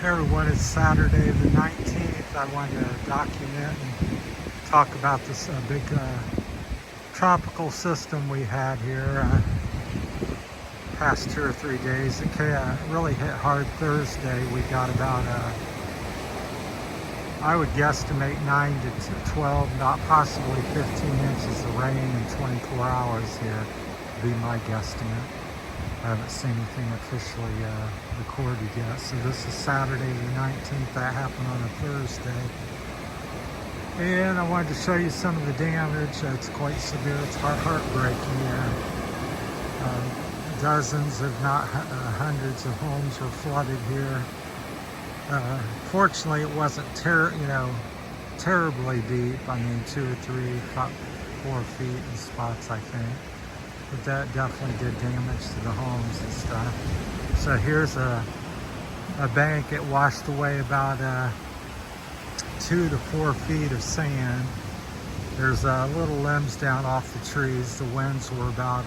Hey everyone, it's Saturday the 19th. I wanted to document and talk about this big tropical system we had here past 2 or 3 days. It really hit hard Thursday. We got about, I would guesstimate 9 to 12, not possibly 15 inches of rain in 24 hours here, would be my guesstimate. I haven't seen anything officially recorded yet. So this is Saturday the 19th. That happened on a Thursday. And I wanted to show you some of the damage. It's quite severe. It's heartbreaking. Dozens, if not hundreds of homes were flooded here. Fortunately, it wasn't terribly deep. I mean, 2 or 3, 4 feet in spots, I think. But that definitely did damage to the homes and stuff. So here's a bank. It washed away about 2 to 4 feet of sand. There's little limbs down off the trees. The winds were about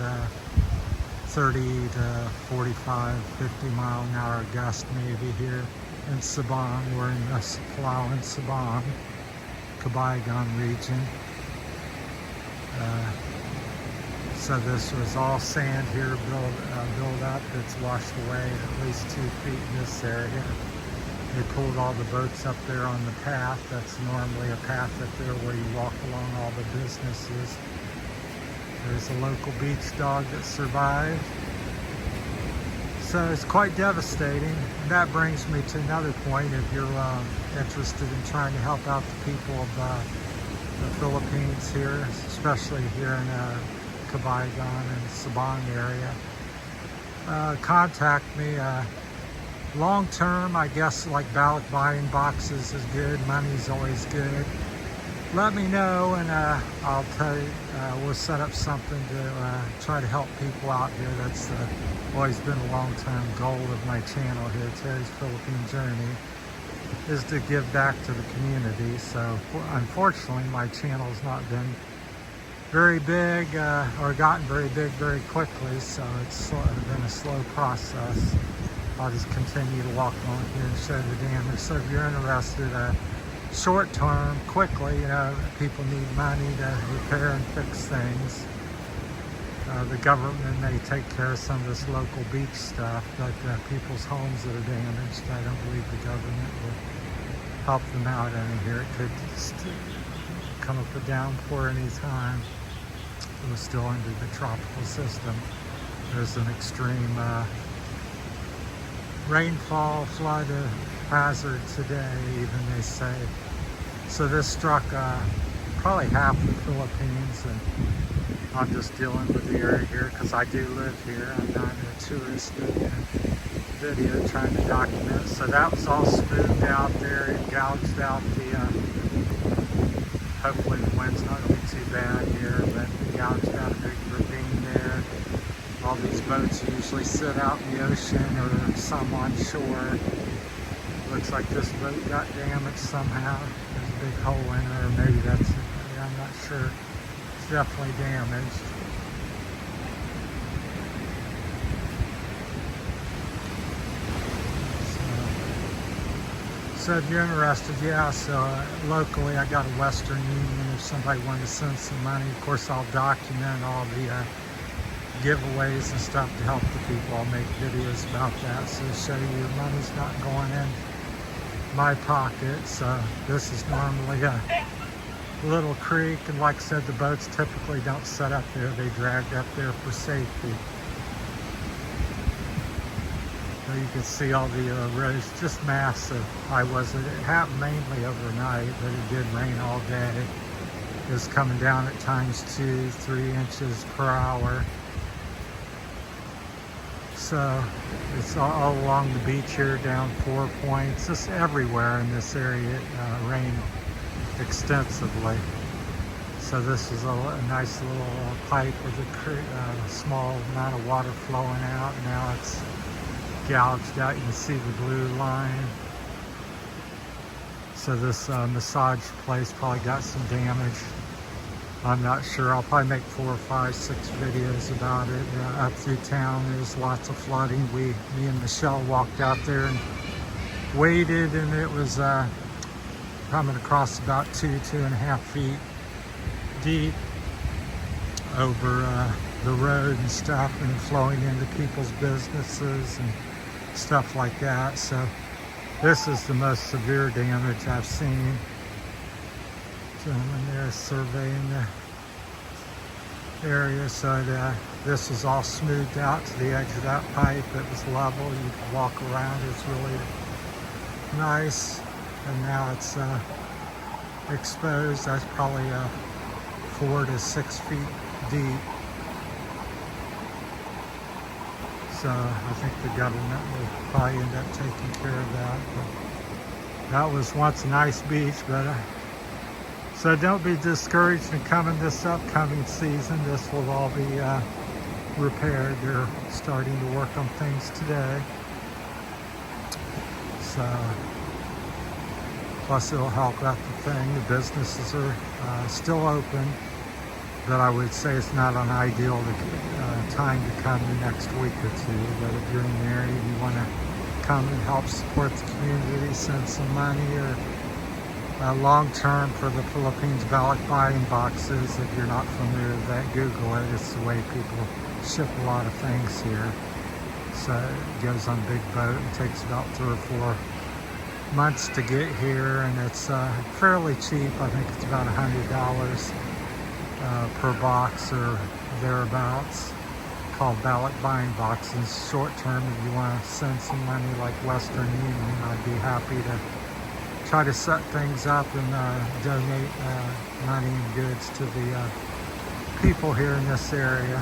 30 to 45, 50 mile an hour gust maybe here in Sabang. We're in Palawan, Sabang, Cabayagan region. So this was all sand here built up. It's washed away at least 2 feet in this area. They pulled all the boats up there on the path. That's normally a path up there where you walk along all the businesses. There's a local beach dog that survived. So it's quite devastating. And that brings me to another point. If you're interested in trying to help out the people of the Philippines here, especially here in Cabayagan and Sabang area, contact me. Long term, I guess, like ballot buying boxes is good. Money's always good. Let me know, and I'll tell you. We'll set up something to try to help people out here. That's always been a long-term goal of my channel here, Terry's Philippine Journey, is to give back to the community. So unfortunately, my channel's not been very big or gotten very big very quickly, so it's been a slow process. I'll just continue to walk on here and show the damage. So if you're interested, short term, quickly, people need money to repair and fix things. The government may take care of some of this local beach stuff, but people's homes that are damaged, I don't believe the government will help them out any here. It could just come up a downpour any time. It was still under the tropical system. There's an extreme rainfall flood hazard today, even they say. So this struck probably half the Philippines, and I'm just dealing with the area here because I do live here. I'm not a tourist video trying to document. So that was all smoothed out there. It gouged out the, hopefully the wind's not going to be too bad here, but it gouged out a big ravine there. All these boats usually sit out in the ocean or some on shore. Looks like this boat got damaged somehow. There's a big hole in it, or maybe that's, I'm not sure. It's definitely damaged. So if you're interested, yeah, so locally I got a Western Union. If somebody wanted to send some money, of course I'll document all the giveaways and stuff to help the people. I'll make videos about that, so show you your money's not going in my pocket. So this is normally a little creek, and like I said, the boats typically don't set up there. They dragged up there for safety. So you can see all the roads, just massive. It happened mainly overnight, but it did rain all day. It was coming down at times 2, 3 inches per hour. So it's all along the beach here, down 4 points, just everywhere in this area. It rained extensively. So this is a nice little pipe with a small amount of water flowing out. Now it's gouged out. You can see the blue line. So this massage place probably got some damage. I'm not sure. I'll probably make 4, 5, 6 videos about it. Up through town, there's lots of flooding. Me and Michelle walked out there and weighted, and it was coming across about 2.5 feet deep over the road and stuff, and flowing into people's businesses and stuff like that. So this is the most severe damage I've seen. Gentleman there surveying the area. So this was all smoothed out to the edge of that pipe. It was level. You could walk around. It's really nice. And now it's exposed. That's probably 4 to 6 feet deep. So I think the government will probably end up taking care of that. But that was once a nice beach, but so don't be discouraged in coming this upcoming season. This will all be repaired. They're starting to work on things today. So plus it'll help out the thing. The businesses are still open, but I would say it's not an ideal time to come the next week or two. But if you're in the area and you want to come and help support the community, send some money, or long term for the Philippines ballot buying boxes, if you're not familiar with that, Google it. It's the way people ship a lot of things here. So it goes on a big boat and takes about 3 or 4 months to get here, and it's fairly cheap. I think it's about $100 per box or thereabouts, called ballot buying boxes. Short term, if you want to send some money like Western Union, I'd be happy to try to set things up and donate money and goods to the people here in this area.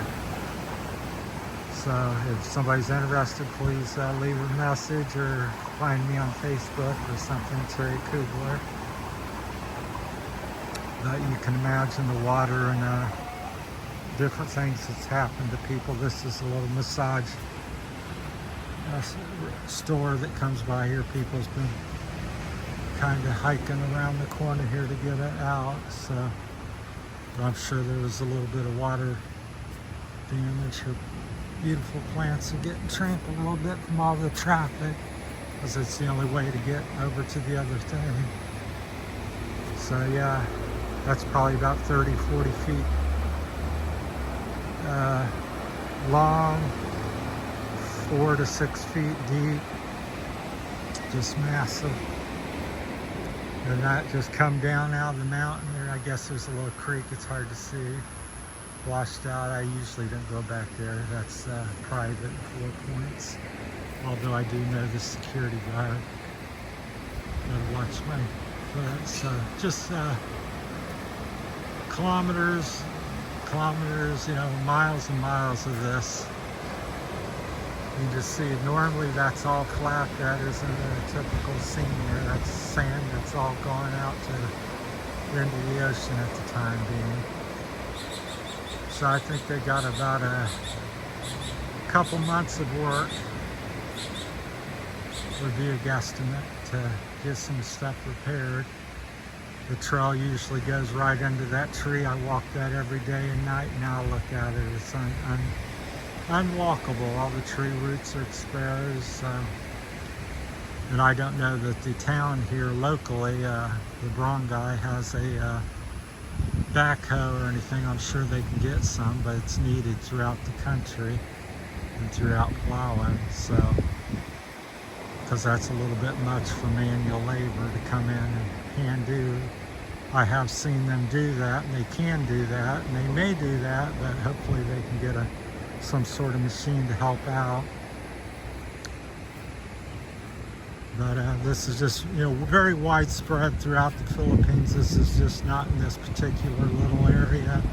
So if somebody's interested, please leave a message or find me on Facebook or something, Terry Kugler. But you can imagine the water and different things that's happened to people. This is a little massage store that comes by here. People's been kind of hiking around the corner here to get it out. So but I'm sure there was a little bit of water damage. Her beautiful plants are getting trampled a little bit from all the traffic, because it's the only way to get over to the other thing. So yeah, that's probably about 30, 40 feet long, 4 to 6 feet deep, just massive. And that just come down out of the mountain there. I guess there's a little creek, it's hard to see, washed out. I usually don't go back there. That's private 4 Points. Although I do know the security guard. Gotta watch my foot. So just kilometers, miles and miles of this. You just see, normally that's all flat. That isn't a typical scene there. That's sand that's all gone out to into the ocean at the time being. So I think they got about a couple months of work, would be a guesstimate, to get some stuff repaired. The trail usually goes right under that tree. I walk that every day and night. Now look at it, it's unwalkable. All the tree roots are exposed. And I don't know that the town here locally, the barangay, has a backhoe or anything. I'm sure they can get some, but it's needed throughout the country and throughout Palawan. So, because that's a little bit much for manual labor to come in and hand do. I have seen them do that, and they can do that, and they may do that, but hopefully they can get some sort of machine to help out. But this is just, very widespread throughout the Philippines. This is just not in this particular little area.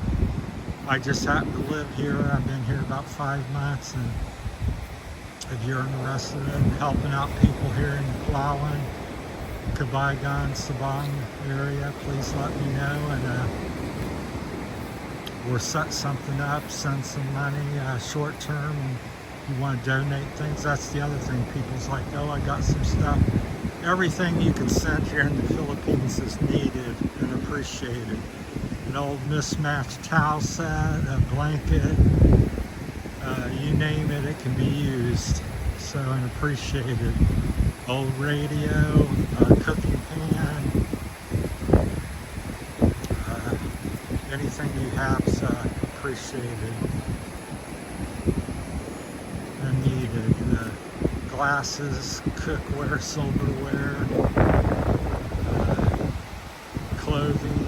I just happen to live here. I've been here about 5 months, and if you're interested in helping out people here in Palawan, Kabagan, Sabang area, please let me know, and we'll set something up, send some money short term. And you want to donate things, that's the other thing. People's like, oh, I got some stuff. Everything you can send here in the Philippines is needed and appreciated. An old mismatched towel set, a blanket, you name it, it can be used. So and appreciated. Old radio, cooking pan, anything you have's appreciated and needed. Glasses, cookware, silverware, clothing,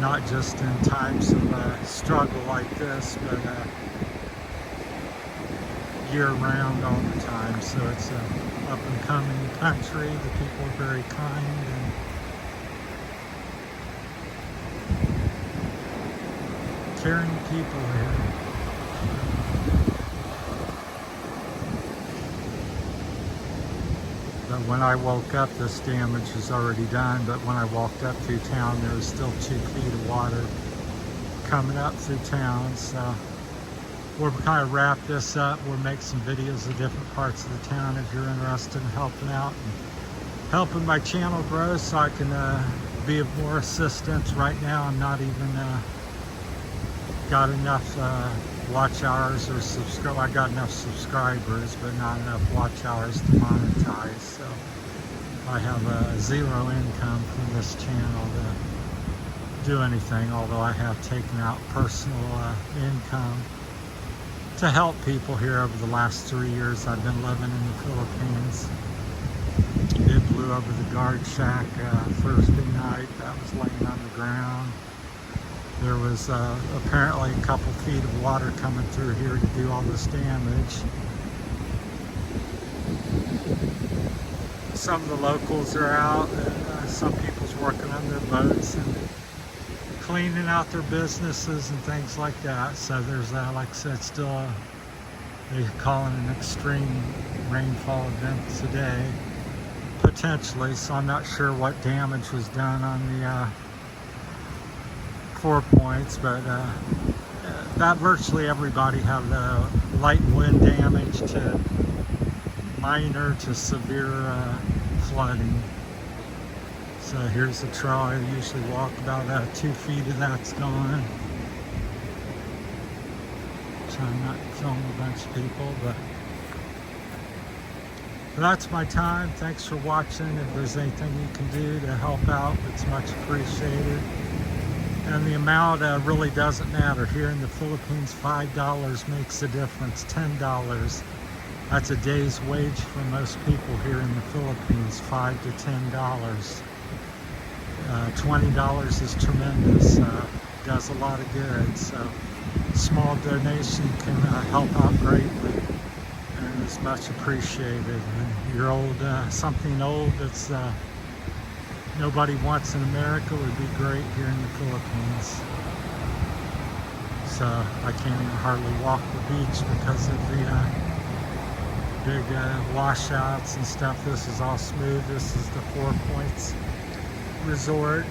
not just in times of struggle like this, but year-round all the time. So it's an up-and-coming country. The people are very kind and caring people here. But when I woke up, this damage was already done. But when I walked up through town, there was still 2 feet of water coming up through town. So we'll kind of wrap this up. We'll make some videos of different parts of the town if you're interested in helping out and helping my channel grow so I can be of more assistance. Right now, I'm not even got enough watch hours or subscribe. I got enough subscribers, but not enough watch hours to monetize. So I have zero income from this channel to do anything, although I have taken out personal income to help people here over the last 3 years I've been living in the Philippines. It blew over the guard shack Thursday night. That was laying on the ground. There was apparently a couple feet of water coming through here to do all this damage. Some of the locals are out, and some people's working on their boats and cleaning out their businesses and things like that. So there's, like I said, still they call it an extreme rainfall event today, potentially. So I'm not sure what damage was done on the 4 points, but that virtually everybody had light wind damage to minor to severe flooding. So here's the trail. I usually walk about 2 feet of that's gone. Trying not to film a bunch of people, but that's my time. Thanks for watching. If there's anything you can do to help out, it's much appreciated. And the amount really doesn't matter. Here in the Philippines, $5 makes a difference. $10. That's a day's wage for most people here in the Philippines, $5 to $10. $20 is tremendous. Does a lot of good. So small donation can help out greatly, and it's much appreciated. And your old something old that's nobody wants in America would be great here in the Philippines. So I can't even hardly walk the beach because of the big washouts and stuff. This is all smooth. This is the 4 Points Resort.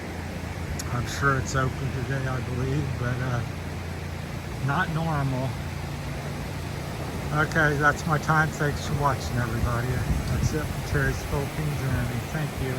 I'm sure it's open today, I believe, but not normal. Okay, that's my time. Thanks for watching, everybody. That's it from Terry's Philippines Journey. Thank you.